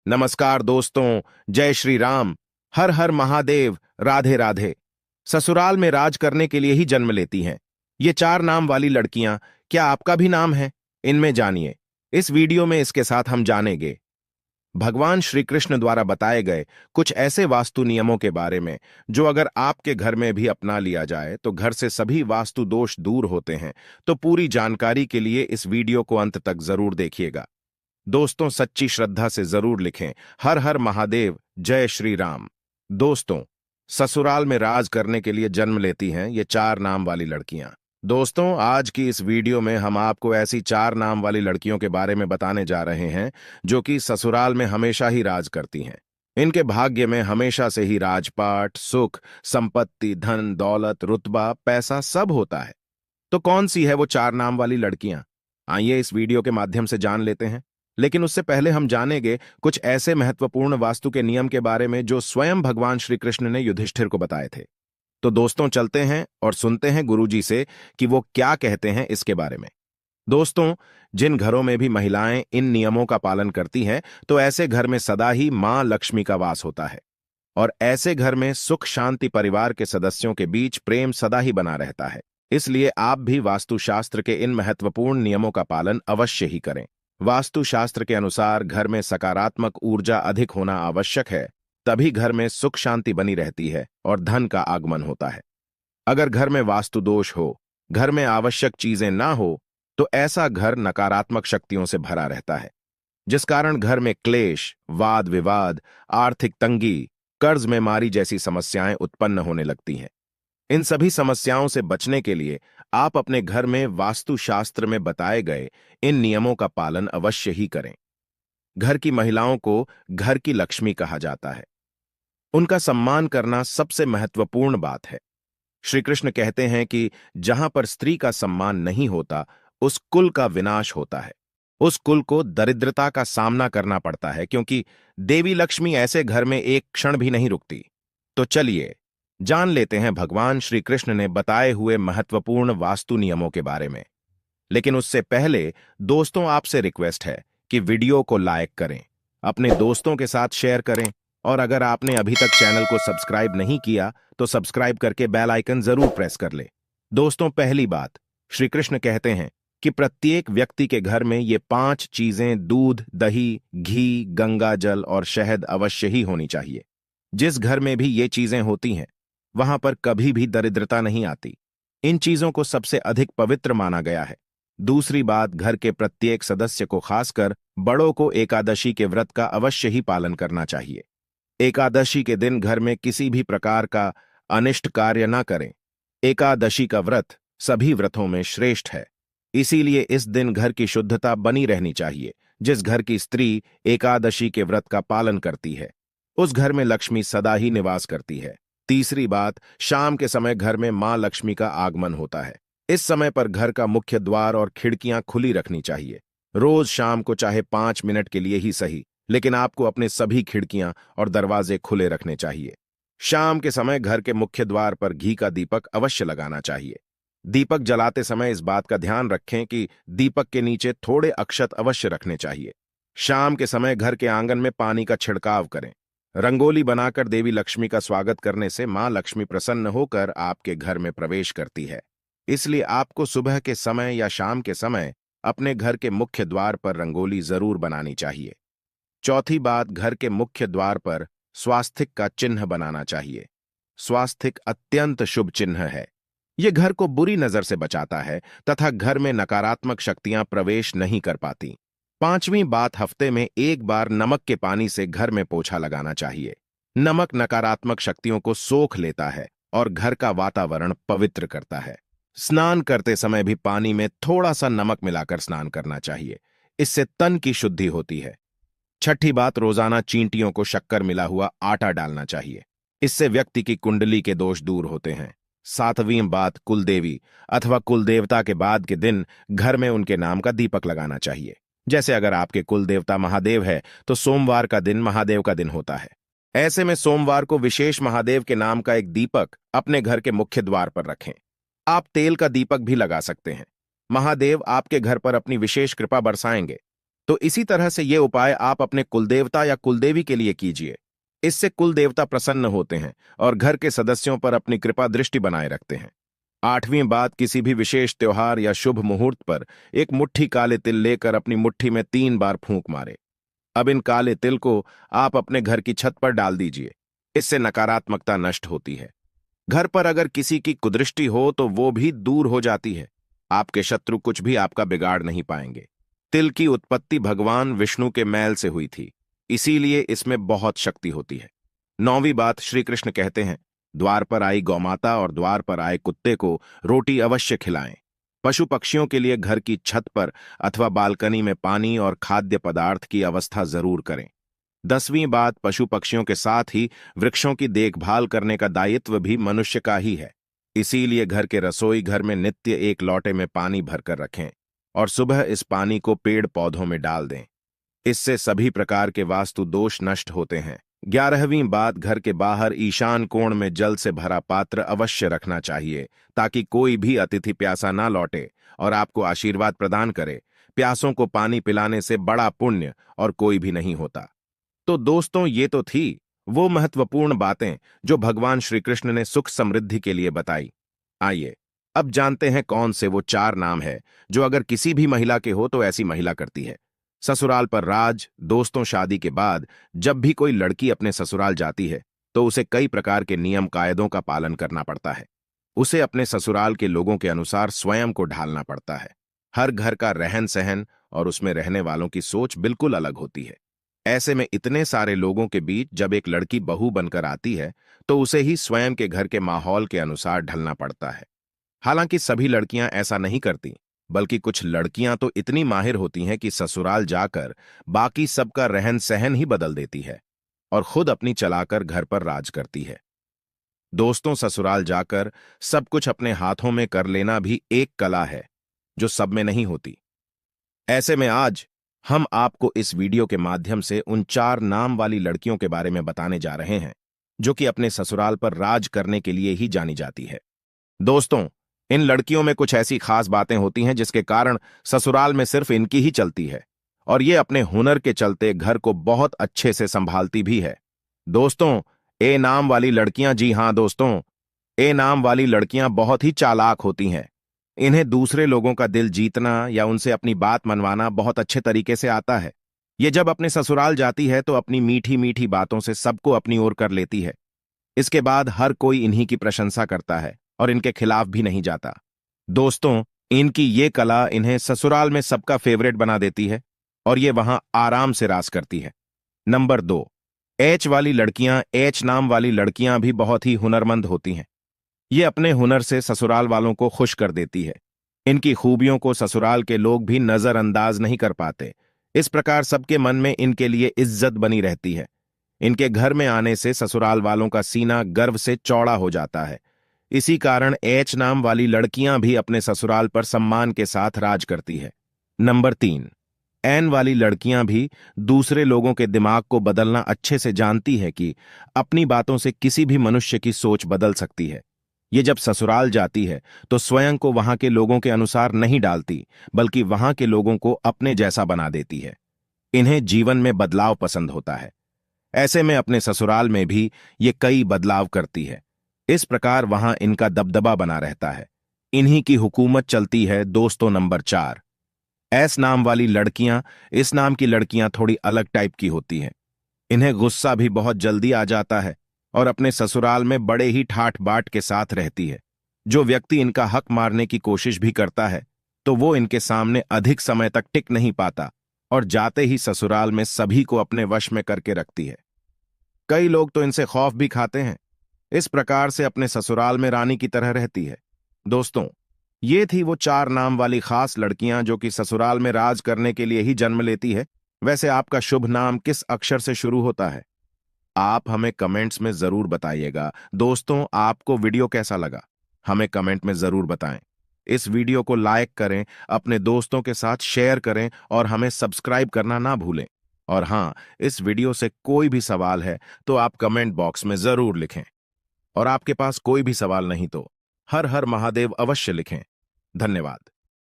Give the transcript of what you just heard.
नमस्कार दोस्तों। जय श्री राम। हर हर महादेव। राधे राधे। ससुराल में राज करने के लिए ही जन्म लेती हैं ये चार नाम वाली लड़कियां। क्या आपका भी नाम है? इनमें जानिए। इस वीडियो में इसके साथ हम जानेंगे भगवान श्री कृष्ण द्वारा बताए गए कुछ ऐसे वास्तु नियमों के बारे में जो अगर आपके घर में भी अपना लिया जाए तो घर से सभी वास्तु दोष दूर होते हैं। तो पूरी जानकारी के लिए इस वीडियो को अंत तक जरूर देखिएगा। दोस्तों, सच्ची श्रद्धा से जरूर लिखें हर हर महादेव, जय श्री राम। दोस्तों, ससुराल में राज करने के लिए जन्म लेती हैं ये चार नाम वाली लड़कियां। दोस्तों, आज की इस वीडियो में हम आपको ऐसी चार नाम वाली लड़कियों के बारे में बताने जा रहे हैं जो कि ससुराल में हमेशा ही राज करती हैं। इनके भाग्य में हमेशा से ही राजपाट, सुख, संपत्ति, धन, दौलत, रुतबा, पैसा सब होता है। तो कौन सी है वो चार नाम वाली लड़कियां? आइए इस वीडियो के माध्यम से जान लेते हैं। लेकिन उससे पहले हम जानेंगे कुछ ऐसे महत्वपूर्ण वास्तु के नियम के बारे में जो स्वयं भगवान श्री कृष्ण ने युधिष्ठिर को बताए थे। तो दोस्तों, चलते हैं और सुनते हैं गुरुजी से कि वो क्या कहते हैं इसके बारे में। दोस्तों, जिन घरों में भी महिलाएं इन नियमों का पालन करती हैं तो ऐसे घर में सदा ही मां लक्ष्मी का वास होता है और ऐसे घर में सुख शांति, परिवार के सदस्यों के बीच प्रेम सदा ही बना रहता है। इसलिए आप भी वास्तुशास्त्र के इन महत्वपूर्ण नियमों का पालन अवश्य ही करें। वास्तुशास्त्र के अनुसार घर में सकारात्मक ऊर्जा अधिक होना आवश्यक है, तभी घर में सुख शांति बनी रहती है और धन का आगमन होता है। अगर घर में वास्तु दोष हो, घर में आवश्यक चीजें ना हो, तो ऐसा घर नकारात्मक शक्तियों से भरा रहता है, जिस कारण घर में क्लेश, वाद विवाद, आर्थिक तंगी, कर्ज में मारी जैसी समस्याएं उत्पन्न होने लगती हैं। इन सभी समस्याओं से बचने के लिए आप अपने घर में वास्तुशास्त्र में बताए गए इन नियमों का पालन अवश्य ही करें। घर की महिलाओं को घर की लक्ष्मी कहा जाता है। उनका सम्मान करना सबसे महत्वपूर्ण बात है। श्री कृष्ण कहते हैं कि जहां पर स्त्री का सम्मान नहीं होता, उस कुल का विनाश होता है। उस कुल को दरिद्रता का सामना करना पड़ता है, क्योंकि देवी लक्ष्मी ऐसे घर में एक क्षण भी नहीं रुकती। तो चलिए जान लेते हैं भगवान श्री कृष्ण ने बताए हुए महत्वपूर्ण वास्तु नियमों के बारे में। लेकिन उससे पहले दोस्तों, आपसे रिक्वेस्ट है कि वीडियो को लाइक करें, अपने दोस्तों के साथ शेयर करें और अगर आपने अभी तक चैनल को सब्सक्राइब नहीं किया तो सब्सक्राइब करके बेल आइकन जरूर प्रेस कर ले। दोस्तों, पहली बात, श्री कृष्ण कहते हैं कि प्रत्येक व्यक्ति के घर में ये 5 चीजें दूध, दही, घी, गंगा जल और शहद अवश्य ही होनी चाहिए। जिस घर में भी ये चीजें होती हैं वहां पर कभी भी दरिद्रता नहीं आती। इन चीजों को सबसे अधिक पवित्र माना गया है। दूसरी बात, घर के प्रत्येक सदस्य को, खासकर बड़ों को, एकादशी के व्रत का अवश्य ही पालन करना चाहिए। एकादशी के दिन घर में किसी भी प्रकार का अनिष्ट कार्य न करें। एकादशी का व्रत सभी व्रतों में श्रेष्ठ है, इसीलिए इस दिन घर की शुद्धता बनी रहनी चाहिए। जिस घर की स्त्री एकादशी के व्रत का पालन करती है उस घर में लक्ष्मी सदा ही निवास करती है। तीसरी बात, शाम के समय घर में मां लक्ष्मी का आगमन होता है। इस समय पर घर का मुख्य द्वार और खिड़कियां खुली रखनी चाहिए। रोज शाम को चाहे 5 मिनट के लिए ही सही, लेकिन आपको अपने सभी खिड़कियां और दरवाजे खुले रखने चाहिए। शाम के समय घर के मुख्य द्वार पर घी का दीपक अवश्य लगाना चाहिए। दीपक जलाते समय इस बात का ध्यान रखें कि दीपक के नीचे थोड़े अक्षत अवश्य रखने चाहिए। शाम के समय घर के आंगन में पानी का छिड़काव करें। रंगोली बनाकर देवी लक्ष्मी का स्वागत करने से मां लक्ष्मी प्रसन्न होकर आपके घर में प्रवेश करती है। इसलिए आपको सुबह के समय या शाम के समय अपने घर के मुख्य द्वार पर रंगोली जरूर बनानी चाहिए। चौथी बात, घर के मुख्य द्वार पर स्वास्तिक का चिन्ह बनाना चाहिए। स्वास्तिक अत्यंत शुभ चिन्ह है। यह घर को बुरी नजर से बचाता है तथा घर में नकारात्मक शक्तियां प्रवेश नहीं कर पाती। पांचवी बात, हफ्ते में एक बार नमक के पानी से घर में पोछा लगाना चाहिए। नमक नकारात्मक शक्तियों को सोख लेता है और घर का वातावरण पवित्र करता है। स्नान करते समय भी पानी में थोड़ा सा नमक मिलाकर स्नान करना चाहिए, इससे तन की शुद्धि होती है। छठी बात, रोजाना चींटियों को शक्कर मिला हुआ आटा डालना चाहिए, इससे व्यक्ति की कुंडली के दोष दूर होते हैं। सातवीं बात, कुलदेवी अथवा कुलदेवता के बाद के दिन घर में उनके नाम का दीपक लगाना चाहिए। जैसे अगर आपके कुल देवता महादेव है तो सोमवार का दिन महादेव का दिन होता है। ऐसे में सोमवार को विशेष महादेव के नाम का एक दीपक अपने घर के मुख्य द्वार पर रखें। आप तेल का दीपक भी लगा सकते हैं। महादेव आपके घर पर अपनी विशेष कृपा बरसाएंगे। तो इसी तरह से ये उपाय आप अपने कुलदेवता या कुलदेवी के लिए कीजिए। इससे कुल देवता प्रसन्न होते हैं और घर के सदस्यों पर अपनी कृपा दृष्टि बनाए रखते हैं। 8वीं बात, किसी भी विशेष त्योहार या शुभ मुहूर्त पर एक मुट्ठी काले तिल लेकर अपनी मुट्ठी में 3 बार फूंक मारे। अब इन काले तिल को आप अपने घर की छत पर डाल दीजिए। इससे नकारात्मकता नष्ट होती है। घर पर अगर किसी की कुदृष्टि हो तो वो भी दूर हो जाती है। आपके शत्रु कुछ भी आपका बिगाड़ नहीं पाएंगे। तिल की उत्पत्ति भगवान विष्णु के मैल से हुई थी, इसीलिए इसमें बहुत शक्ति होती है। 9वीं बात, श्री कृष्ण कहते हैं, द्वार पर आई गौमाता और द्वार पर आए कुत्ते को रोटी अवश्य खिलाएं। पशु पक्षियों के लिए घर की छत पर अथवा बालकनी में पानी और खाद्य पदार्थ की व्यवस्था जरूर करें। 10वीं बात, पशु पक्षियों के साथ ही वृक्षों की देखभाल करने का दायित्व भी मनुष्य का ही है। इसीलिए घर के रसोई घर में नित्य एक लोटे में पानी भरकर रखें और सुबह इस पानी को पेड़ पौधों में डाल दें। इससे सभी प्रकार के वास्तु दोष नष्ट होते हैं। 11वीं बात, घर के बाहर ईशान कोण में जल से भरा पात्र अवश्य रखना चाहिए ताकि कोई भी अतिथि प्यासा ना लौटे और आपको आशीर्वाद प्रदान करे। प्यासों को पानी पिलाने से बड़ा पुण्य और कोई भी नहीं होता। तो दोस्तों, ये तो थी वो महत्वपूर्ण बातें जो भगवान श्री कृष्ण ने सुख समृद्धि के लिए बताई। आइए अब जानते हैं कौन से वो 4 नाम है जो अगर किसी भी महिला के हो तो ऐसी महिला करती है। ससुराल पर राज। दोस्तों, शादी के बाद जब भी कोई लड़की अपने ससुराल जाती है तो उसे कई प्रकार के नियम कायदों का पालन करना पड़ता है। उसे अपने ससुराल के लोगों के अनुसार स्वयं को ढालना पड़ता है। हर घर का रहन सहन और उसमें रहने वालों की सोच बिल्कुल अलग होती है। ऐसे में इतने सारे लोगों के बीच जब एक लड़की बहू बनकर आती है तो उसे ही स्वयं के घर के माहौल के अनुसार ढलना पड़ता है। हालांकि सभी लड़कियां ऐसा नहीं करती, बल्कि कुछ लड़कियां तो इतनी माहिर होती हैं कि ससुराल जाकर बाकी सबका रहन सहन ही बदल देती है और खुद अपनी चलाकर घर पर राज करती है। दोस्तों, ससुराल जाकर सब कुछ अपने हाथों में कर लेना भी एक कला है जो सब में नहीं होती। ऐसे में आज हम आपको इस वीडियो के माध्यम से उन 4 नाम वाली लड़कियों के बारे में बताने जा रहे हैं जो कि अपने ससुराल पर राज करने के लिए ही जानी जाती है। दोस्तों, इन लड़कियों में कुछ ऐसी खास बातें होती हैं जिसके कारण ससुराल में सिर्फ इनकी ही चलती है और ये अपने हुनर के चलते घर को बहुत अच्छे से संभालती भी है। दोस्तों, ए नाम वाली लड़कियां, जी हां दोस्तों, ए नाम वाली लड़कियां बहुत ही चालाक होती हैं। इन्हें दूसरे लोगों का दिल जीतना या उनसे अपनी बात मनवाना बहुत अच्छे तरीके से आता है। ये जब अपने ससुराल जाती है तो अपनी मीठी मीठी बातों से सबको अपनी ओर कर लेती है। इसके बाद हर कोई इन्हीं की प्रशंसा करता है और इनके खिलाफ भी नहीं जाता। दोस्तों, इनकी ये कला इन्हें ससुराल में सबका फेवरेट बना देती है और ये वहां आराम से राज करती है। नंबर 2, एच वाली लड़कियां। एच नाम वाली लड़कियां भी बहुत ही हुनरमंद होती हैं। ये अपने हुनर से ससुराल वालों को खुश कर देती है। इनकी खूबियों को ससुराल के लोग भी नजरअंदाज नहीं कर पाते। इस प्रकार सबके मन में इनके लिए इज्जत बनी रहती है। इनके घर में आने से ससुराल वालों का सीना गर्व से चौड़ा हो जाता है। इसी कारण एच नाम वाली लड़कियां भी अपने ससुराल पर सम्मान के साथ राज करती है। नंबर 3, एन वाली लड़कियां भी दूसरे लोगों के दिमाग को बदलना अच्छे से जानती है कि अपनी बातों से किसी भी मनुष्य की सोच बदल सकती है। ये जब ससुराल जाती है तो स्वयं को वहां के लोगों के अनुसार नहीं डालती, बल्कि वहां के लोगों को अपने जैसा बना देती है। इन्हें जीवन में बदलाव पसंद होता है। ऐसे में अपने ससुराल में भी ये कई बदलाव करती है। इस प्रकार वहां इनका दबदबा बना रहता है। इन्हीं की हुकूमत चलती है। दोस्तों, नंबर 4, एस नाम वाली लड़कियां। इस नाम की लड़कियां थोड़ी अलग टाइप की होती हैं। इन्हें गुस्सा भी बहुत जल्दी आ जाता है और अपने ससुराल में बड़े ही ठाठ बाट के साथ रहती है। जो व्यक्ति इनका हक मारने की कोशिश भी करता है तो वो इनके सामने अधिक समय तक टिक नहीं पाता और जाते ही ससुराल में सभी को अपने वश में करके रखती है। कई लोग तो इनसे खौफ भी खाते हैं। इस प्रकार से अपने ससुराल में रानी की तरह रहती है। दोस्तों, ये थी वो 4 नाम वाली खास लड़कियां जो कि ससुराल में राज करने के लिए ही जन्म लेती है। वैसे आपका शुभ नाम किस अक्षर से शुरू होता है? आप हमें कमेंट्स में जरूर बताइएगा। दोस्तों, आपको वीडियो कैसा लगा हमें कमेंट में जरूर बताएं। इस वीडियो को लाइक करें, अपने दोस्तों के साथ शेयर करें और हमें सब्सक्राइब करना ना भूलें। और हां, इस वीडियो से कोई भी सवाल है तो आप कमेंट बॉक्स में जरूर लिखें। और आपके पास कोई भी सवाल नहीं तो हर हर महादेव अवश्य लिखें। धन्यवाद।